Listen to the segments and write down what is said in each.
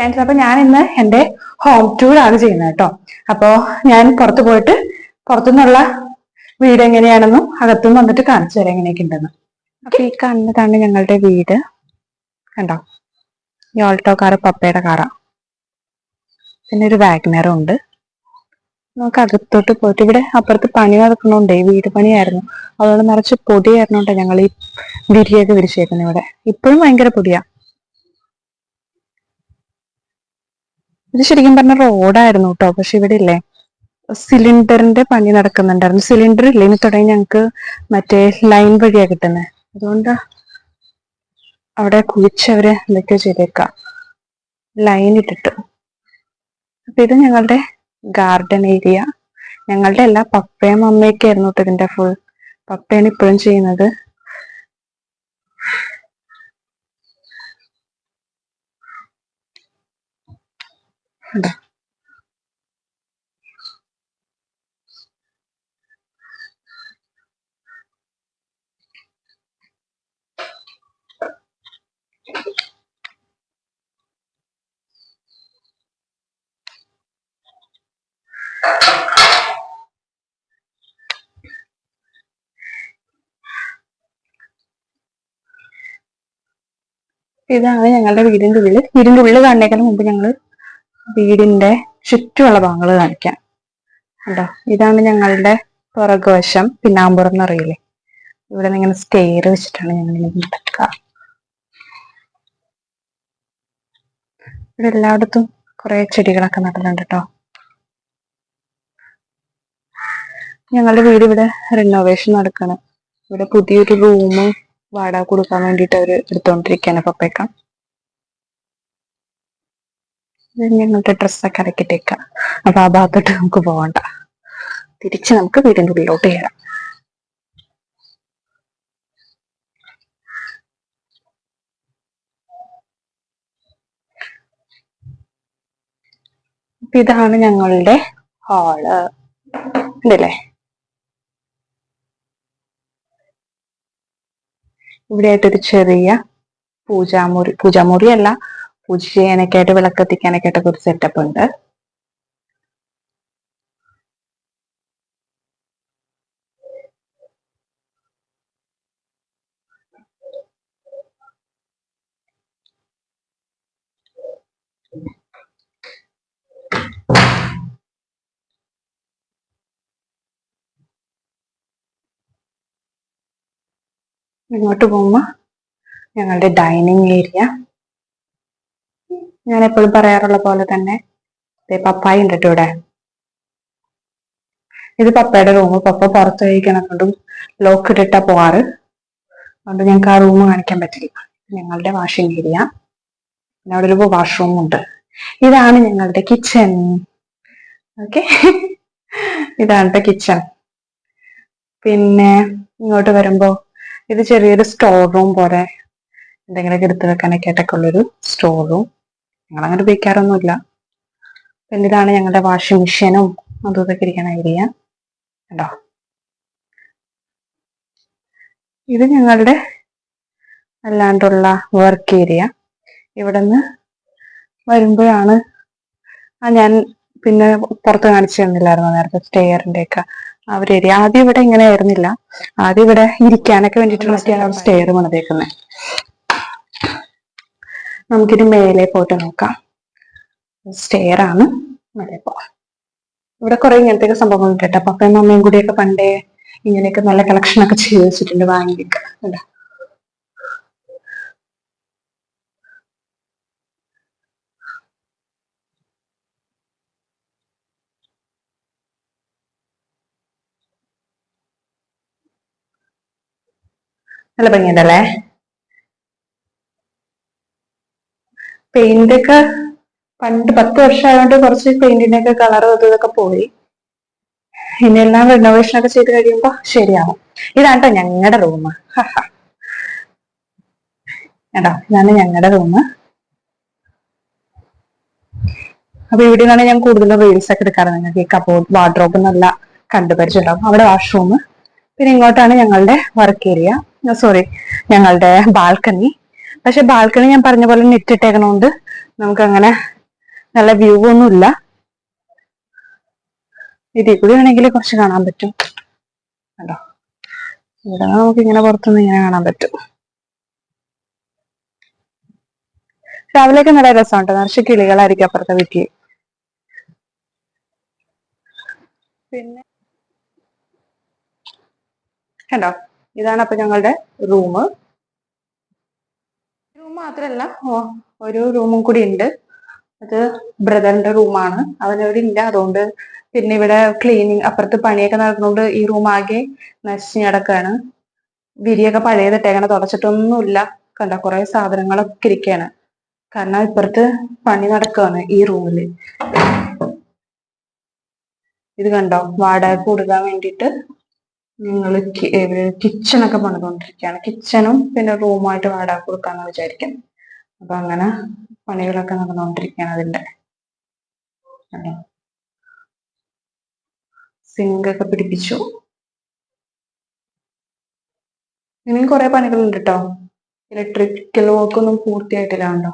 Friends, അപ്പൊ ഞാൻ ഇന്ന് എന്റെ ഹോം ടൂർ ആണ് ചെയ്യുന്നത് കേട്ടോ. അപ്പോ ഞാൻ പുറത്തു പോയിട്ട് പുറത്തുനിന്നുള്ള വീട് എങ്ങനെയാണെന്നും അകത്തുനിന്ന് വന്നിട്ട് കാണിച്ചു തരാം എങ്ങനെയൊക്കെ ഉണ്ടെന്ന്. അപ്പൊ ഈ കാണുന്നതാണ് ഞങ്ങളുടെ വീട്. കണ്ടോ, ഈ ഓൾട്ടോ കാറ് പപ്പയുടെ കാറാ. പിന്നെ ഒരു വാഗ്നറും ഉണ്ട്. നമുക്ക് അകത്തോട്ട് പോയിട്ട്, ഇവിടെ അപ്പുറത്ത് പണി നടക്കണോണ്ടേ, വീട് പണിയായിരുന്നു, അതുകൊണ്ട് നിറച്ച് പൊടിയായിരുന്നോണ്ടാ ഞങ്ങൾ ഈ വിരിയൊക്കെ വിരിച്ചേക്കുന്നത്. ഇവിടെ ഇപ്പോഴും ഭയങ്കര പൊടിയാ. ഇത് ശരിക്കും പറഞ്ഞ റോഡായിരുന്നു കേട്ടോ. പക്ഷെ ഇവിടെ ഇല്ലേ സിലിണ്ടറിന്റെ പണി നടക്കുന്നുണ്ടായിരുന്നു. സിലിണ്ടർ ഇല്ല, ഇനി തുടങ്ങി ഞങ്ങക്ക് മറ്റേ ലൈൻ വഴിയാ കിട്ടുന്നത്. അതുകൊണ്ട് അവിടെ കുഴിച്ചവര് എന്തൊക്കെയോ ചെയ്തേക്കാം, ലൈൻ ഇട്ടിട്ട്. അപ്പൊ ഇത് ഞങ്ങളുടെ ഗാർഡൻ ഏരിയ. ഞങ്ങളുടെ എല്ലാ പപ്പയും അമ്മയൊക്കെ ആയിരുന്നു കേട്ടോ ഇതിന്റെ ഫുൾ. പപ്പയാണ് ഇപ്പോഴും ചെയ്യുന്നത്. ഇതാണ് ഞങ്ങളുടെ വീടിന്റെ ഉള്ളിൽ. വീടിന്റെ ഉള്ളിൽ കാണുന്നേക്കാളും മുമ്പ് ഞങ്ങള് വീടിന്റെ ചുറ്റുമുള്ള ഭാഗങ്ങൾ കാണിക്കാം. കണ്ടോ, ഇതാണ് ഞങ്ങളുടെ പുറകുവശം, പിന്നാമ്പുറം എന്ന് അറിയില്ലേ. ഇവിടെ നിന്ന് ഇങ്ങനെ സ്റ്റെയർ വെച്ചിട്ടാണ് ഞങ്ങൾ ഇങ്ങനെ നടക്കുക. ഇവിടെ എല്ലായിടത്തും കുറെ ചെടികളൊക്കെ നട്ടിട്ടുണ്ട് കേട്ടോ. ഞങ്ങളുടെ വീട് ഇവിടെ റിനോവേഷൻ നടക്കണം. ഇവിടെ പുതിയൊരു റൂം വാടക കൊടുക്കാൻ വേണ്ടിയിട്ട് അവര് എടുത്തോണ്ടിരിക്കാണ് പപ്പയ്ക്ക. ഞങ്ങളുടെ ഡ്രസ്സൊക്കെ അടക്കിട്ടേക്കാം. അപ്പൊ ആ ഭാഗത്തോട്ട് നമുക്ക് പോകണ്ട, തിരിച്ച് നമുക്ക് വീടിന്റെ ഉള്ളിലോട്ട് കയറാം. ഇതാണ് ഞങ്ങളുടെ ഹാള്. ഉണ്ടല്ലേ, ഇവിടെ ആയിട്ടൊരു ചെറിയ പൂജാമുറി അല്ല, പൂജ ചെയ്യാനൊക്കെ ആയിട്ട്, വിളക്ക് കത്തിക്കാനൊക്കെ ആയിട്ടൊക്കെ ഒരു സെറ്റപ്പ് ഉണ്ട്. ഇങ്ങോട്ട് പോകുമ്പോ ഞങ്ങളുടെ ഡൈനിങ് ഏരിയ. ഞാൻ എപ്പോഴും പറയാറുള്ള പോലെ തന്നെ പപ്പായ ഉണ്ട് കേട്ടോ ഇവിടെ. ഇത് പപ്പയുടെ റൂം. പപ്പ പുറത്ത് കഴിക്കണക്കൊണ്ടും ലോക്ക് ഇട്ടിട്ടാ പോവാറ്, അതുകൊണ്ട് ഞങ്ങൾക്ക് ആ റൂം കാണിക്കാൻ പറ്റില്ല. ഞങ്ങളുടെ വാഷിംഗ് ഏരിയ, പിന്നെ അവിടെ ഒരു വാഷ്റൂം ഉണ്ട്. ഇതാണ് ഞങ്ങളുടെ കിച്ചൺ. ഓക്കെ, ഇതാണ് കിച്ചൺ. പിന്നെ ഇങ്ങോട്ട് വരുമ്പോ ഇത് ചെറിയൊരു സ്റ്റോർ റൂം പോലെ, എന്തെങ്കിലുമൊക്കെ എടുത്തു വെക്കാനൊക്കെ ആയിട്ടൊക്കെ ഉള്ളൊരു സ്റ്റോർ റൂം. ഞങ്ങൾ അങ്ങനെ ഉപയോഗിക്കാറൊന്നുമില്ല. പിന്നെ ഇതാണ് ഞങ്ങളുടെ വാഷിംഗ് മെഷീനും അതും ഇതൊക്കെ ഇരിക്കുന്ന ഏരിയ. കണ്ടോ, ഇത് ഞങ്ങളുടെ അല്ലാണ്ടുള്ള വർക്ക് ഏരിയ. ഇവിടെ നിന്ന് വരുമ്പോഴാണ് ഞാൻ പിന്നെ പുറത്ത് കാണിച്ചു തന്നില്ലായിരുന്നു നേരത്തെ സ്റ്റെയറിന്റെ ഒക്കെ ആ ഒരു ഏരിയ. ആദ്യം ഇവിടെ ഇങ്ങനെ ആയിരുന്നില്ല. ആദ്യം ഇവിടെ ഇരിക്കാനൊക്കെ വേണ്ടിയിട്ടുള്ള സ്റ്റെയർ പണിതേക്കുന്നത്. നമുക്കിനി മേലെ പോയിട്ട് നോക്കാം. സ്റ്റെയർ ആണ്, മേലെ പോവാം. ഇവിടെ കുറെ ഇങ്ങനത്തെ സംഭവങ്ങൾ ഉണ്ട് കേട്ടോ. പപ്പയും അമ്മയും കൂടിയൊക്കെ പണ്ടേ ഇങ്ങനെയൊക്കെ നല്ല കളക്ഷൻ ഒക്കെ ചെയ്ത് വെച്ചിട്ടുണ്ട്, വാങ്ങിയൊക്കെ. അല്ല, നല്ല ഭംഗിയുണ്ടല്ലേ. പെയിന്റ് ഒക്കെ പണ്ട് 10 വർഷമായതുകൊണ്ട് കുറച്ച് പെയിന്റിന്റെ ഒക്കെ കളറും ഇതൊക്കെ പോയി. ഇനിയെല്ലാം റിനോവേഷൻ ഒക്കെ ചെയ്ത് കഴിയുമ്പോ ശരിയാവും. ഇതാട്ടോ ഞങ്ങളുടെ റൂം. കേട്ടോ, ഇതാണ് ഞങ്ങളുടെ റൂം. അപ്പൊ ഇവിടെ നിന്നാണ് ഞാൻ കൂടുതലും റീൽസ് ഒക്കെ എടുക്കാറ്. നിങ്ങൾക്ക് ഈ കബോർഡ് വാർഡ്രോബ് നല്ല കണ്ടുപരിച്ചിട്ടുണ്ടാവും. അവിടെ വാഷ്റൂം. പിന്നെ ഇങ്ങോട്ടാണ് ഞങ്ങളുടെ വർക്ക് ഏരിയ, സോറി ഞങ്ങളുടെ ബാൽക്കണി. പക്ഷെ ബാൽക്കണി ഞാൻ പറഞ്ഞ പോലെ നെറ്റ് ഇട്ടേക്കണോണ്ട് നമുക്ക് അങ്ങനെ നല്ല വ്യൂ ഒന്നുമില്ല. ഇതിൽ കൂടി ആണെങ്കിൽ കുറച്ച് കാണാൻ പറ്റും. കണ്ടോ, ഇവിടെ നമുക്ക് ഇങ്ങനെ പുറത്തുനിന്ന് ഇങ്ങനെ കാണാൻ പറ്റും. രാവിലെയൊക്കെ നല്ല രസമുണ്ട്. നിറച്ച് കിളികളായിരിക്കും അപ്പുറത്തെ വീട്ടിൽ. പിന്നെ കണ്ടോ, ഇതാണ് അപ്പൊ ഞങ്ങളുടെ റൂം. റൂം മാത്രല്ല, ഒരു റൂമും കൂടി ഉണ്ട്. അത് ബ്രദറിന്റെ റൂമാണ്. അവനവിടെ ഇല്ല, അതുകൊണ്ട്. പിന്നെ ഇവിടെ ക്ലീനിങ്, അപ്പുറത്ത് പണിയൊക്കെ നടക്കുന്നതുകൊണ്ട് ഈ റൂം ആകെ നശിച്ച് കിടക്കാണ്. വിരിയൊക്കെ പഴയതിട്ടേങ്ങനെ, തുടച്ചിട്ടൊന്നുമില്ല. കണ്ട, കുറെ സാധനങ്ങളൊക്കെ ഇരിക്കുകയാണ്. കാരണം ഇപ്പുറത്ത് പണി നടക്കുകയാണ് ഈ റൂമില്. ഇത് കണ്ടോ, വാടക കൊടുക്കാൻ വേണ്ടിയിട്ട് ഞങ്ങൾ കിച്ചണൊക്കെ പണിതുകൊണ്ടിരിക്കുകയാണ്. കിച്ചണും പിന്നെ റൂമായിട്ട് വാടക കൊടുക്കാന്ന് വിചാരിക്കും. അപ്പൊ അങ്ങനെ പണികളൊക്കെ നടന്നുകൊണ്ടിരിക്കുകയാണ് അതിന്റെ. സിങ്കൊക്കെ പിടിപ്പിച്ചു. ഇനിയും കുറെ പണികളുണ്ട് കേട്ടോ. ഇലക്ട്രിക്കൽ വർക്ക് ഒന്നും പൂർത്തിയായിട്ടില്ല കണ്ടോ.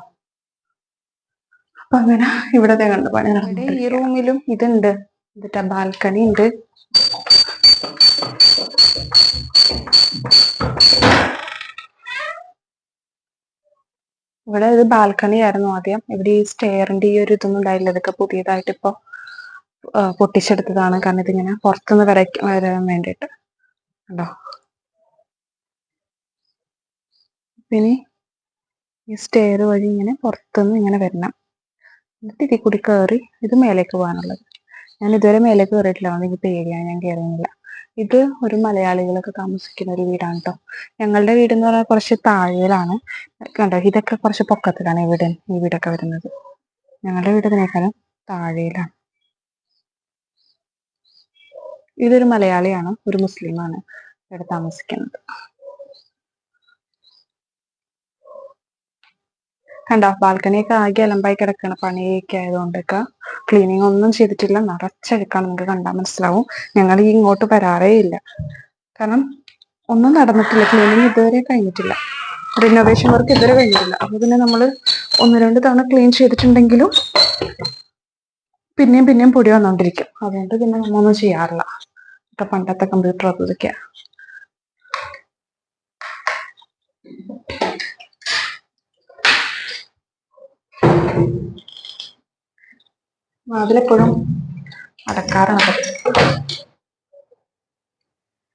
അപ്പൊ അങ്ങനെ ഇവിടത്തെ കണ്ടു പണി നടന്നിട്ട്. ഈ റൂമിലും ഇതുണ്ട്, എന്നിട്ട് ബാൽക്കണി ഉണ്ട്. ഇവിടെ ഇത് ബാൽക്കണി ആയിരുന്നു ആദ്യം. ഇവിടെ ഈ സ്റ്റെയറിന്റെ ഈ ഒരു ഇതൊന്നും ഉണ്ടായില്ല. ഇതൊക്കെ പുതിയതായിട്ട് ഇപ്പൊ പൊട്ടിച്ചെടുത്തതാണ്. കാരണം ഇതിങ്ങനെ പുറത്തുനിന്ന് വരാൻ വേണ്ടിയിട്ട്. കണ്ടോ, പിന്നെ ഈ സ്റ്റെയർ വഴി ഇങ്ങനെ പുറത്തുനിന്ന് ഇങ്ങനെ വരണം. എന്നിട്ട് ഇതിൽ കൂടി കയറി ഇത് മേലേക്ക് പോകാനുള്ളത്. ഞാൻ ഇതുവരെ മേലേക്ക് കയറിയിട്ടില്ല, അതുകൊണ്ട് എനിക്ക് പേടിയാണ്, ഞാൻ കയറുന്നില്ല. ഇത് ഒരു മലയാളികളൊക്കെ താമസിക്കുന്ന ഒരു വീടാണ് കേട്ടോ. ഞങ്ങളുടെ വീട് എന്ന് പറഞ്ഞാൽ കുറച്ച് താഴെയിലാണ്. കണ്ടോ, ഇതൊക്കെ കുറച്ച് പൊക്കത്തിലാണ് ഈ വീടൊക്കെ വരുന്നത്. ഞങ്ങളുടെ വീട് ഇതിനേക്കാളും താഴെയിലാണ്. ഇതൊരു മലയാളിയാണ്, ഒരു മുസ്ലിമാണ് ഇവിടെ താമസിക്കുന്നത്. കണ്ടോ, ബാൽക്കണിയൊക്കെ ആകെ അലമ്പായി കിടക്കണം. പണിയൊക്കെ ആയതുകൊണ്ടൊക്കെ ക്ലീനിങ് ഒന്നും ചെയ്തിട്ടില്ല. നിറച്ചെടുക്കണം, നിങ്ങൾക്ക് കണ്ടാൽ മനസ്സിലാവും. ഞങ്ങൾ ഈ ഇങ്ങോട്ട് വരാറേ ഇല്ല, കാരണം ഒന്നും നടന്നിട്ടില്ല. ക്ലീനിങ് ഇതുവരെ കഴിഞ്ഞിട്ടില്ല, റിനോവേഷൻ വർക്ക് ഇതുവരെ കഴിഞ്ഞിട്ടില്ല. അപ്പൊ പിന്നെ നമ്മൾ 1-2 തവണ ക്ലീൻ ചെയ്തിട്ടുണ്ടെങ്കിലും പിന്നെയും പൊടി വന്നോണ്ടിരിക്കും. അതുകൊണ്ട് പിന്നെ നമ്മളൊന്നും ചെയ്യാറില്ല. ഇപ്പൊ പണ്ടത്തെ കമ്പ്യൂട്ടർ അതൊക്കെയാ. അതിലെപ്പോഴും അടക്കാറാണ്.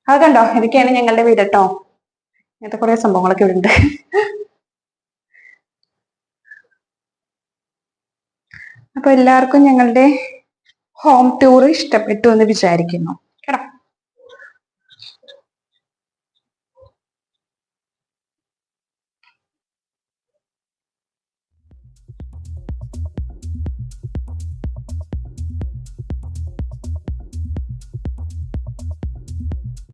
അത് കണ്ടോ, ഇതൊക്കെയാണ് ഞങ്ങളുടെ വീട് കേട്ടോ. ഇങ്ങനത്തെ കുറെ സംഭവങ്ങളൊക്കെ ഇവിടെ ഉണ്ട്. അപ്പൊ എല്ലാവർക്കും ഞങ്ങളുടെ ഹോം ടൂർ ഇഷ്ടപ്പെട്ടു എന്ന് വിചാരിക്കുന്നു.